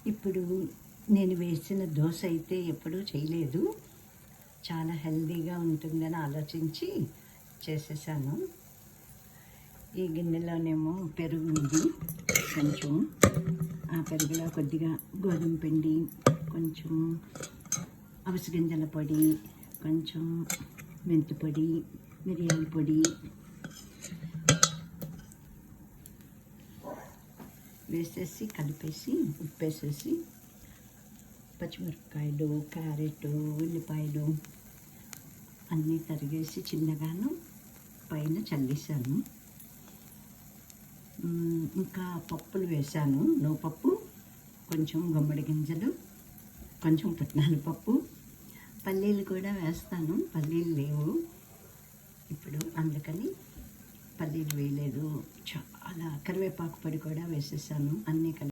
ఇప్పుడు నేను వేసిన దోశ అయితే ఎప్పుడూ చేయలేదు. చాలా హెల్తీగా ఉంటుందని ఆలోచించి చేసేసాను. ఈ గిన్నెలోనేమో పెరుగు ఉంది కొంచెం. ఆ పెరుగులో కొద్దిగా గోధుమ పిండి, కొంచెం అవిసె పొడి, కొంచెం మెంతి పొడి, మిరియాల పొడి వేసేసి కలిపేసి ఉప్పేసేసి పచ్చిమిరపకాయలు, క్యారెట్, ఉల్లిపాయలు అన్నీ తరిగేసి చిన్నగాను పైన చల్లేసాను. ఇంకా పప్పులు వేసాను. నూపప్పు, కొంచెం గుమ్మడి గింజలు, కొంచెం పుట్నాల పప్పు, పల్లీలు కూడా వేస్తాను. పల్లీలు లేవు ఇప్పుడు, అందుకని పల్లీలు వేయలేదు. చాలా కరివేపాకు పొడి కూడా వేసేసాను. అన్నీ కలిపి